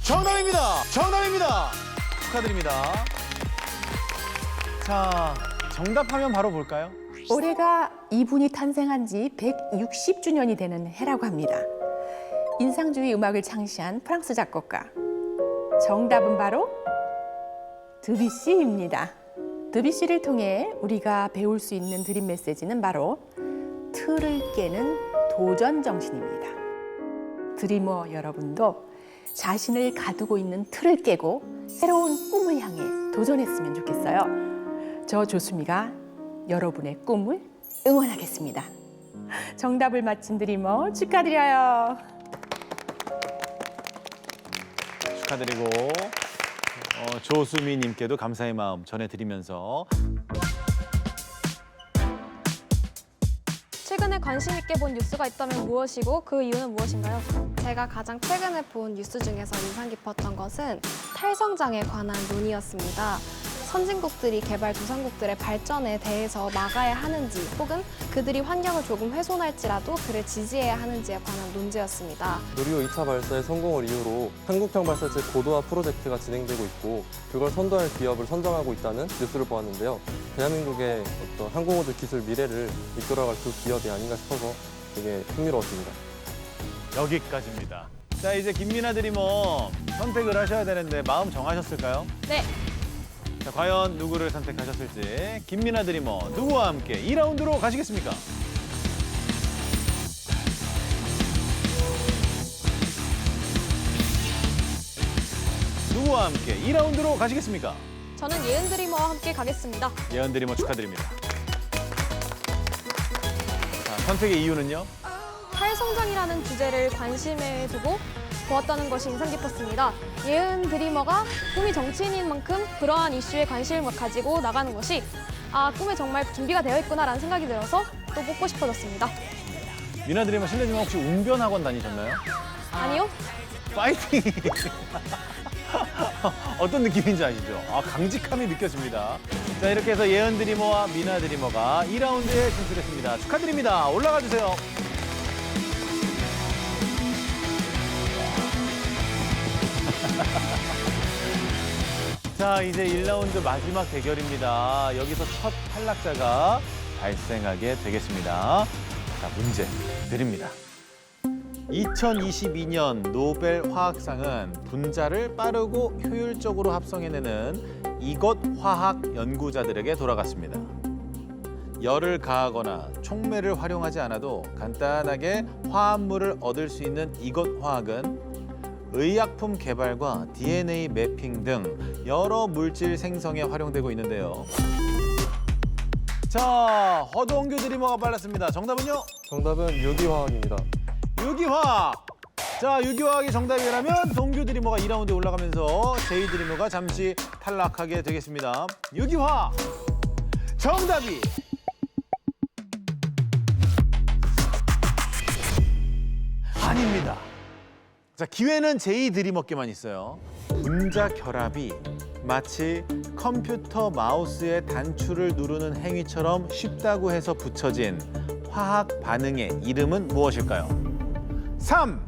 정답입니다. 정답입니다. 축하드립니다. 자, 정답하면 바로 볼까요? 올해가 이분이 탄생한 지 160주년이 되는 해라고 합니다. 인상주의 음악을 창시한 프랑스 작곡가. 정답은 바로 드뷔시입니다. 드뷔시를 통해 우리가 배울 수 있는 드림 메시지는 바로 틀을 깨는 도전 정신입니다. 드리머 여러분도 자신을 가두고 있는 틀을 깨고 새로운 꿈을 향해 도전했으면 좋겠어요. 저 조수미가 여러분의 꿈을 응원하겠습니다. 정답을 맞힌 드리머 축하드려요. 축하드리고 조수미님께도 감사의 마음 전해드리면서 최근에 관심 있게 본 뉴스가 있다면 무엇이고 그 이유는 무엇인가요? 제가 가장 최근에 본 뉴스 중에서 인상 깊었던 것은 탈성장에 관한 논의였습니다. 선진국들이 개발도상국들의 발전에 대해서 막아야 하는지 혹은 그들이 환경을 조금 훼손할지라도 그를 지지해야 하는지에 관한 논제였습니다. 노리호 2차 발사의 성공을 이유로 한국형 발사체 고도화 프로젝트가 진행되고 있고 그걸 선도할 기업을 선정하고 있다는 뉴스를 보았는데요. 대한민국의 어떤 항공우주 기술 미래를 이끌어갈 그 기업이 아닌가 싶어서 되게 흥미로웠습니다. 여기까지입니다. 자, 이제 김미나 드리머 선택을 하셔야 되는데 마음 정하셨을까요? 네, 자, 과연 누구를 선택하셨을지 김미나 드리머 누구와 함께 2라운드로 가시겠습니까? 누구와 함께 2라운드로 가시겠습니까? 저는 예은 드리머와 함께 가겠습니다. 예언 드리머 축하드립니다. 자, 선택의 이유는요? 탈성장이라는 주제를 관심에 두고 보았다는 것이 인상 깊었습니다. 예은 드리머가 꿈이 정치인인 만큼 그러한 이슈에 관심을 가지고 나가는 것이 꿈에 정말 준비가 되어 있구나라는 생각이 들어서 또 뽑고 싶어졌습니다. 미나 드리머 실례지만 혹시 웅변학원 다니셨나요? 아니요? 파이팅! 어떤 느낌인지 아시죠? 강직함이 느껴집니다. 자, 이렇게 해서 예은 드리머와 미나 드리머가 2라운드에 진출했습니다. 축하드립니다. 올라가 주세요. 자, 이제 1라운드 마지막 대결입니다. 여기서 첫 탈락자가 발생하게 되겠습니다. 자, 문제 드립니다. 2022년 노벨 화학상은 분자를 빠르고 효율적으로 합성해내는 이것 화학 연구자들에게 돌아갔습니다. 열을 가하거나 촉매를 활용하지 않아도 간단하게 화합물을 얻을 수 있는 이것 화학은 의약품 개발과 DNA 매핑 등 여러 물질 생성에 활용되고 있는데요. 자, 허동규 드리머가 빨랐습니다. 정답은요? 정답은 유기화학입니다. 유기화학! 자, 유기화학이 정답이라면 동규 드리머가 2라운드에 올라가면서 제이 드리머가 잠시 탈락하게 되겠습니다. 유기화학! 정답이 아닙니다. 자, 기회는 제이 드리머께만 있어요. 분자 결합이 마치 컴퓨터 마우스의 단추를 누르는 행위처럼 쉽다고 해서 붙여진 화학 반응의 이름은 무엇일까요? 3,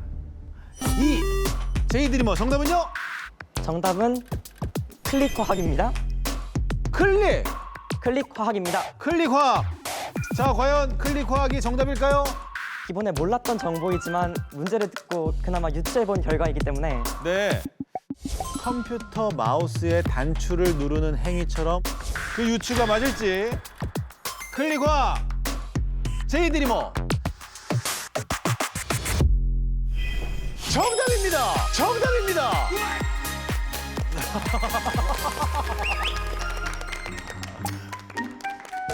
2, 제이 드리머 정답은요? 정답은 클릭화학입니다. 클릭화학입니다. 클릭화학. 자, 과연 클릭화학이 정답일까요? 기본에 몰랐던 정보이지만 문제를 듣고 그나마 유추해본 결과이기 때문에 네. 컴퓨터 마우스의 단추를 누르는 행위처럼 그 유추가 맞을지. 클릭화학. 제이 드리머. 정답입니다. 정답입니다.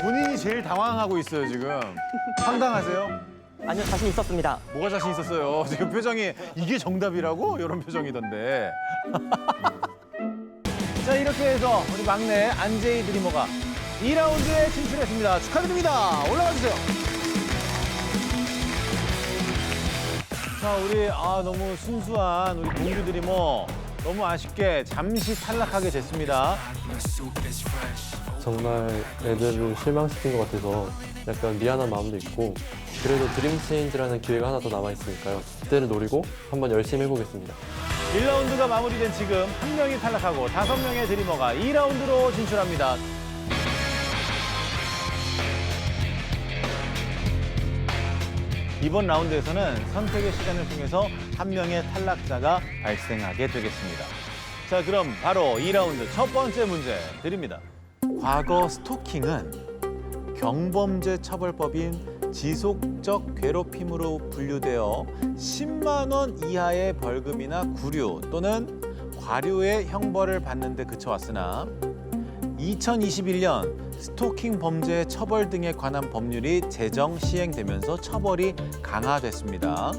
본인이 제일 당황하고 있어요, 지금. 황당하세요? 아니요, 자신 있었습니다. 뭐가 자신 있었어요? 지금 표정이 이게 정답이라고? 이런 표정이던데. 자, 이렇게 해서 우리 막내 안제이 드리머가 2라운드에 진출했습니다. 축하드립니다. 올라가 주세요. 자, 우리 너무 순수한 우리 동규 드리머 너무 아쉽게 잠시 탈락하게 됐습니다. 정말 애들을 실망시킨 것 같아서 약간 미안한 마음도 있고 그래도 드림 체인지라는 기회가 하나 더 남아있으니까요. 그때를 노리고 한번 열심히 해보겠습니다. 1라운드가 마무리된 지금 한 명이 탈락하고 5명의 드리머가 2라운드로 진출합니다. 이번 라운드에서는 선택의 시간을 통해서 한 명의 탈락자가 발생하게 되겠습니다. 자, 그럼 바로 2라운드 첫 번째 문제 드립니다. 과거 스토킹은 경범죄 처벌법인 지속적 괴롭힘으로 분류되어 10만 원 이하의 벌금이나 구류 또는 과료의 형벌을 받는 데 그쳐왔으나 2021년 스토킹 범죄 처벌 등에 관한 법률이 제정 시행되면서 처벌이 강화됐습니다.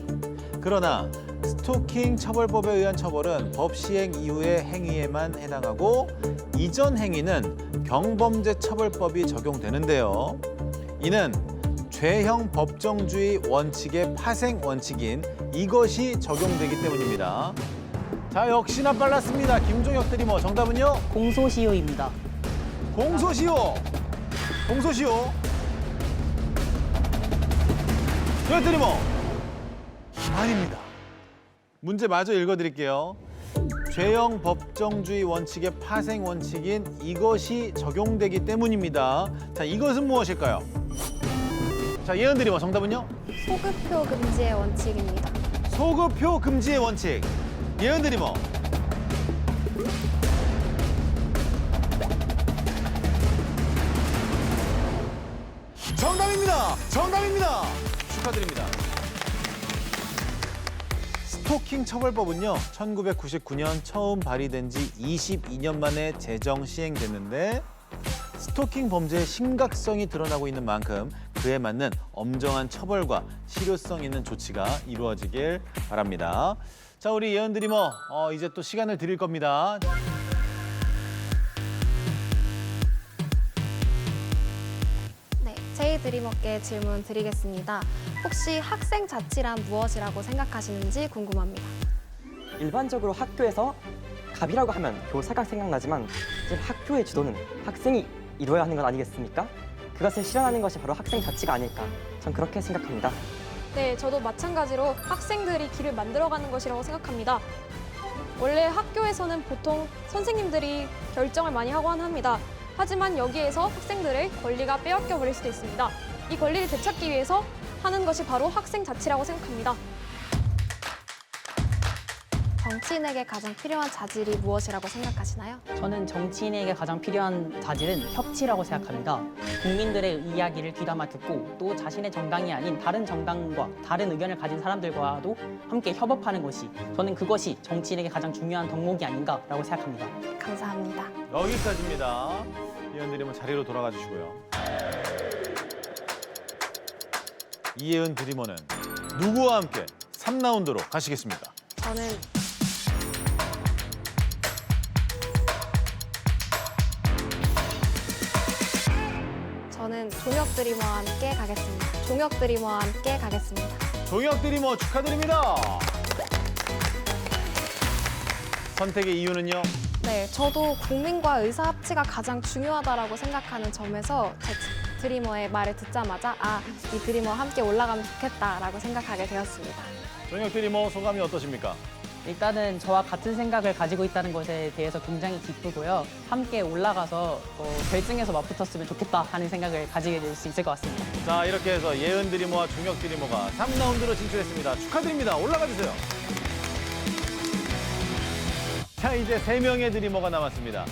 그러나 스토킹 처벌법에 의한 처벌은 법 시행 이후의 행위에만 해당하고 이전 행위는 경범죄 처벌법이 적용되는데요. 이는 죄형 법정주의 원칙의 파생 원칙인 이것이 적용되기 때문입니다. 자, 역시나 빨랐습니다. 김종혁 드리머 정답은요? 공소시효입니다. 공소시효. 공소시효. 조혁 드리머 아닙니다. 문제 마저 읽어드릴게요. 죄형 법정주의 원칙의 파생 원칙인 이것이 적용되기 때문입니다. 자, 이것은 무엇일까요? 자, 예은 드리머 정답은요? 소급표 금지의 원칙입니다. 소급표 금지의 원칙. 예은 드리머. 정답입니다. 정답입니다. 축하드립니다. 스토킹 처벌법은요, 1999년 처음 발의된 지 22년 만에 제정 시행됐는데 스토킹 범죄의 심각성이 드러나고 있는 만큼 그에 맞는 엄정한 처벌과 실효성 있는 조치가 이루어지길 바랍니다. 자, 우리 예은 드리머, 이제 또 시간을 드릴 겁니다. 네, 제이 드리머께 질문 드리겠습니다. 혹시 학생 자치란 무엇이라고 생각하시는지 궁금합니다. 일반적으로 학교에서 갑이라고 하면 교사가 생각나지만 사실 학교의 주도는 학생이 이루어야 하는 것 아니겠습니까? 그것을 실현하는 것이 바로 학생 자치가 아닐까, 전 그렇게 생각합니다. 네, 저도 마찬가지로 학생들이 길을 만들어가는 것이라고 생각합니다. 원래 학교에서는 보통 선생님들이 결정을 많이 하곤 합니다. 하지만 여기에서 학생들의 권리가 빼앗겨 버릴 수도 있습니다. 이 권리를 되찾기 위해서 하는 것이 바로 학생 자치라고 생각합니다. 정치인에게 가장 필요한 자질이 무엇이라고 생각하시나요? 저는 정치인에게 가장 필요한 자질은 협치라고 생각합니다. 국민들의 이야기를 귀담아 듣고 또 자신의 정당이 아닌 다른 정당과 다른 의견을 가진 사람들과도 함께 협업하는 것이, 저는 그것이 정치인에게 가장 중요한 덕목이 아닌가라고 생각합니다. 감사합니다. 여기까지입니다. 예은 드리머 자리로 돌아가 주시고요. 이예은 드리머는 누구와 함께 3라운드로 가시겠습니까? 저는 종혁 드리머와 함께 가겠습니다. 종혁 드리머와 함께 가겠습니다. 종혁 드리머 축하드립니다. 선택의 이유는요? 네, 저도 국민과 의사 합치가 가장 중요하다라고 생각하는 점에서 제 드리머의 말을 듣자마자 이 드리머와 함께 올라가면 좋겠다라고 생각하게 되었습니다. 종혁 드리머 소감이 어떠십니까? 일단은 저와 같은 생각을 가지고 있다는 것에 대해서 굉장히 기쁘고요. 함께 올라가서 결승에서 맞붙었으면 좋겠다 하는 생각을 가지게 될 수 있을 것 같습니다. 자, 이렇게 해서 예은 드리머와 종혁 드리머가 3라운드로 진출했습니다. 축하드립니다. 올라가 주세요. 자, 이제 3명의 드리머가 남았습니다.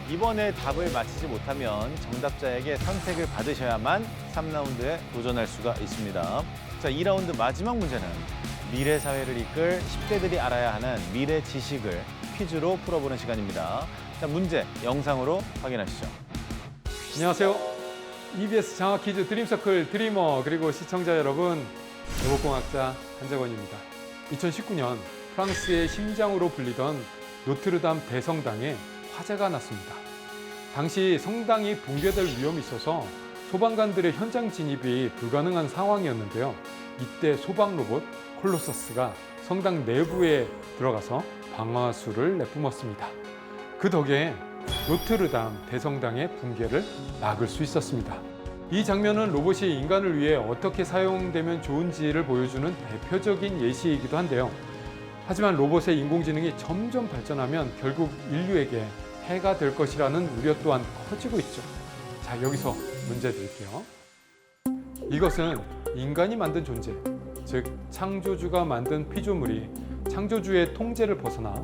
이번에 답을 맞히지 못하면 정답자에게 선택을 받으셔야만 3라운드에 도전할 수가 있습니다. 자, 2라운드 마지막 문제는 미래 사회를 이끌 10대들이 알아야 하는 미래 지식을 퀴즈로 풀어보는 시간입니다. 자, 문제 영상으로 확인하시죠. 안녕하세요. EBS 장학 퀴즈 드림서클 드리머 그리고 시청자 여러분, 로봇공학자 한정원입니다. 2019년 프랑스의 심장으로 불리던 노트르담 대성당에 화재가 났습니다. 당시 성당이 붕괴될 위험이 있어서 소방관들의 현장 진입이 불가능한 상황이었는데요. 이때 소방 로봇 콜로서스가 성당 내부에 들어가서 방화수를 내뿜었습니다. 그 덕에 노트르담 대성당의 붕괴를 막을 수 있었습니다. 이 장면은 로봇이 인간을 위해 어떻게 사용되면 좋은지를 보여주는 대표적인 예시이기도 한데요. 하지만 로봇의 인공지능이 점점 발전하면 결국 인류에게 해가 될 것이라는 우려 또한 커지고 있죠. 자, 여기서 문제 드릴게요. 이것은 인간이 만든 존재, 즉 창조주가 만든 피조물이 창조주의 통제를 벗어나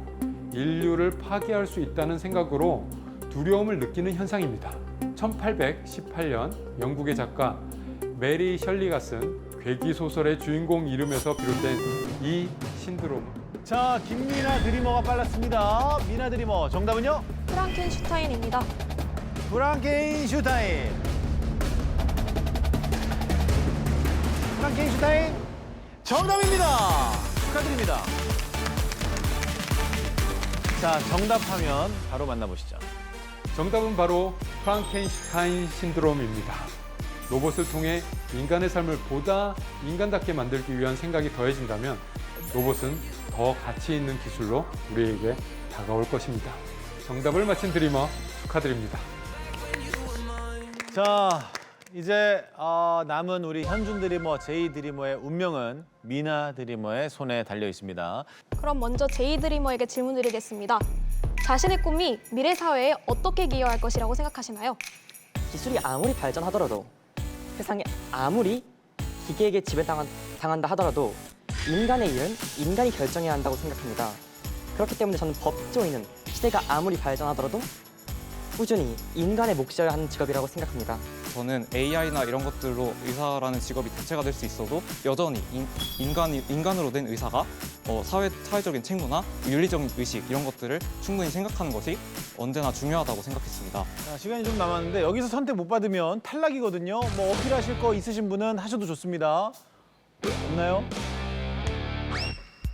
인류를 파괴할 수 있다는 생각으로 두려움을 느끼는 현상입니다. 1818년 영국의 작가 메리 셜리가 쓴 괴기 소설의 주인공 이름에서 비롯된 이 신드롬. 자, 김미나 드리머가 빨랐습니다. 미나 드리머, 정답은요? 프랑켄슈타인입니다. 프랑켄슈타인. 프랑켄슈타인 정답입니다. 축하드립니다. 자, 정답하면 바로 만나보시죠. 정답은 바로 프랑켄슈타인 신드롬입니다. 로봇을 통해 인간의 삶을 보다 인간답게 만들기 위한 생각이 더해진다면 로봇은 더 가치 있는 기술로 우리에게 다가올 것입니다. 정답을 맞힌 드리머 축하드립니다. 자, 이제 남은 우리 현준 드리머, 제이 드리머의 운명은 미나 드리머의 손에 달려 있습니다. 그럼 먼저 제이 드리머에게 질문 드리겠습니다. 자신의 꿈이 미래 사회에 어떻게 기여할 것이라고 생각하시나요? 기술이 아무리 발전하더라도 세상에 아무리 기계에게 지배당한다 하더라도 인간의 일은 인간이 결정해야 한다고 생각합니다. 그렇기 때문에 저는 법조인은 시대가 아무리 발전하더라도 꾸준히 인간의 몫이어야 하는 직업이라고 생각합니다. 저는 AI나 이런 것들로 의사라는 직업이 대체가 될 수 있어도 여전히 인간으로 된 의사가 사회적인 책무나 윤리적인 의식 이런 것들을 충분히 생각하는 것이 언제나 중요하다고 생각했습니다. 자, 시간이 좀 남았는데 여기서 선택 못 받으면 탈락이거든요. 뭐 어필하실 거 있으신 분은 하셔도 좋습니다. 없나요?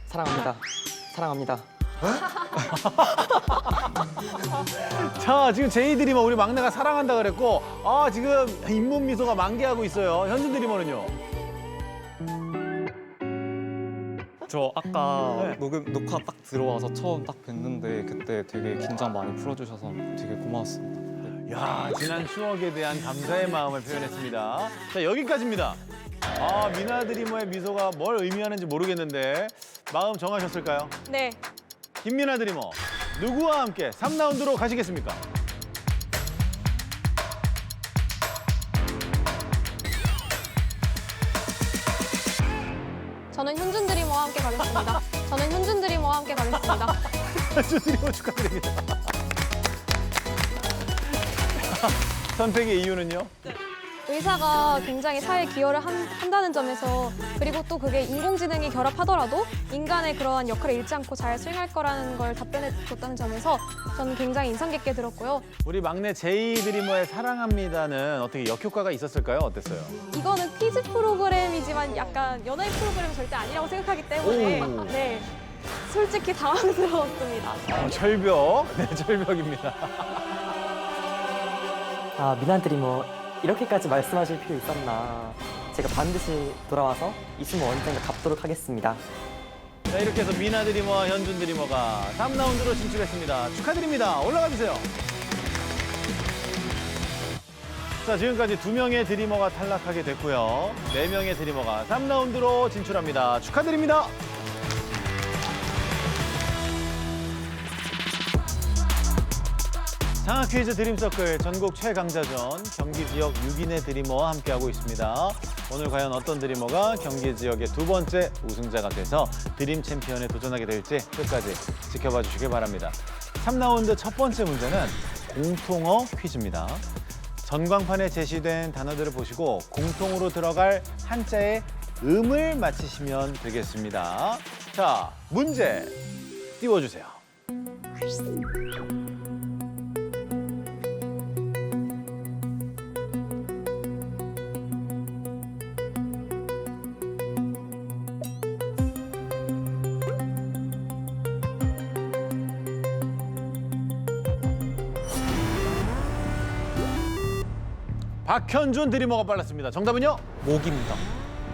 사랑합니다. 사랑합니다. 자, 지금 제이 드리머 우리 막내가 사랑한다 그랬고 지금 잇몸 미소가 만개하고 있어요. 현준 드리머는요? 저 아까 네. 녹화 딱 들어와서 처음 딱 뵀는데 그때 되게 긴장 많이 풀어주셔서 되게 고마웠습니다. 야, 지난 추억에 대한 감사의 마음을 표현했습니다. 자, 여기까지입니다. 미나 드리머의 미소가 뭘 의미하는지 모르겠는데 마음 정하셨을까요? 네, 김미나 드리머, 누구와 함께 3라운드로 가시겠습니까? 저는 현준 드리머와 함께 가겠습니다. 저는 현준 드리머와 함께 가겠습니다. 현준 드리머 축하드립니다. 선택의 이유는요? 의사가 굉장히 사회에 기여를 한다는 점에서 그리고 또 그게 인공지능이 결합하더라도 인간의 그러한 역할을 잃지 않고 잘 수행할 거라는 걸 답변해 줬다는 점에서 저는 굉장히 인상 깊게 들었고요. 우리 막내 제이 드리머의 사랑합니다는 어떻게 역효과가 있었을까요? 어땠어요? 이거는 퀴즈 프로그램이지만 약간 연애 프로그램은 절대 아니라고 생각하기 때문에 오. 네, 솔직히 당황스러웠습니다. 철벽, 네, 철벽입니다. 미나 드리머 이렇게까지 말씀하실 필요 있었나. 제가 반드시 돌아와서 있으면 언젠가 갚도록 하겠습니다. 자, 이렇게 해서 미나 드리머와 현준 드리머가 3라운드로 진출했습니다. 축하드립니다. 올라가 주세요. 자, 지금까지 2명의 드리머가 탈락하게 됐고요. 4명의 드리머가 3라운드로 진출합니다. 축하드립니다. 장학 퀴즈 드림서클 전국 최강자전 경기 지역 6인의 드리머와 함께하고 있습니다. 오늘 과연 어떤 드리머가 경기 지역의 2번째 우승자가 돼서 드림 챔피언에 도전하게 될지 끝까지 지켜봐 주시길 바랍니다. 3라운드 첫 번째 문제는 공통어 퀴즈입니다. 전광판에 제시된 단어들을 보시고 공통으로 들어갈 한자의 음을 맞히시면 되겠습니다. 자, 문제 띄워주세요. 박현준 드리머가 빨랐습니다. 정답은요? 목입니다.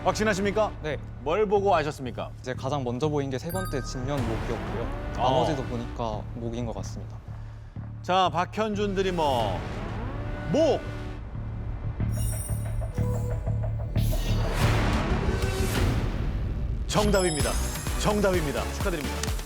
확신하십니까? 네, 뭘 보고 아셨습니까? 이제 가장 먼저 보인 게 3번째 진면목이었고요. 나머지도 보니까 목인 것 같습니다. 자, 박현준 드리머. 목. 정답입니다. 정답입니다. 축하드립니다.